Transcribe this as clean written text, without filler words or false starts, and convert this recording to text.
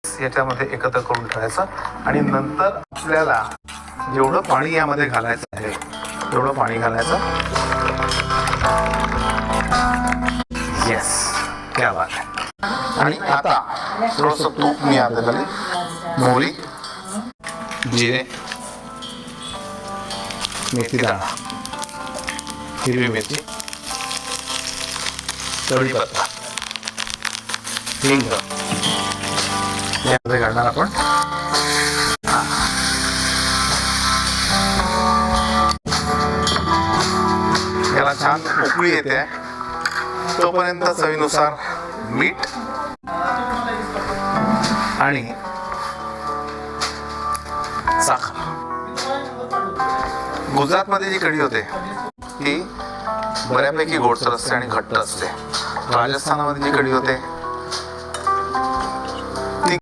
याच्यामध्ये एकत्र करून ठेवायचं आणि नंतर आपल्याला जेवढं पाणी यामध्ये घालायचं आहे तेवढं पाणी घालायचं. येस, क्या बात आहे. आणि आता थोडंसं तूप मी आता घालेन, मोहरी, जिरे, मेथी दाणा, हिरवी मिरची, कढीपत्ता, हिंग यामध्ये घालणार आपण. याला छान उकळी येते तोपर्यंत चवीनुसार मीठ आणि साखर. गुजरातमध्ये जी कढी होते ती बऱ्यापैकी गोडसर असते आणि घट्ट असते. राजस्थानामध्ये जी कढी होते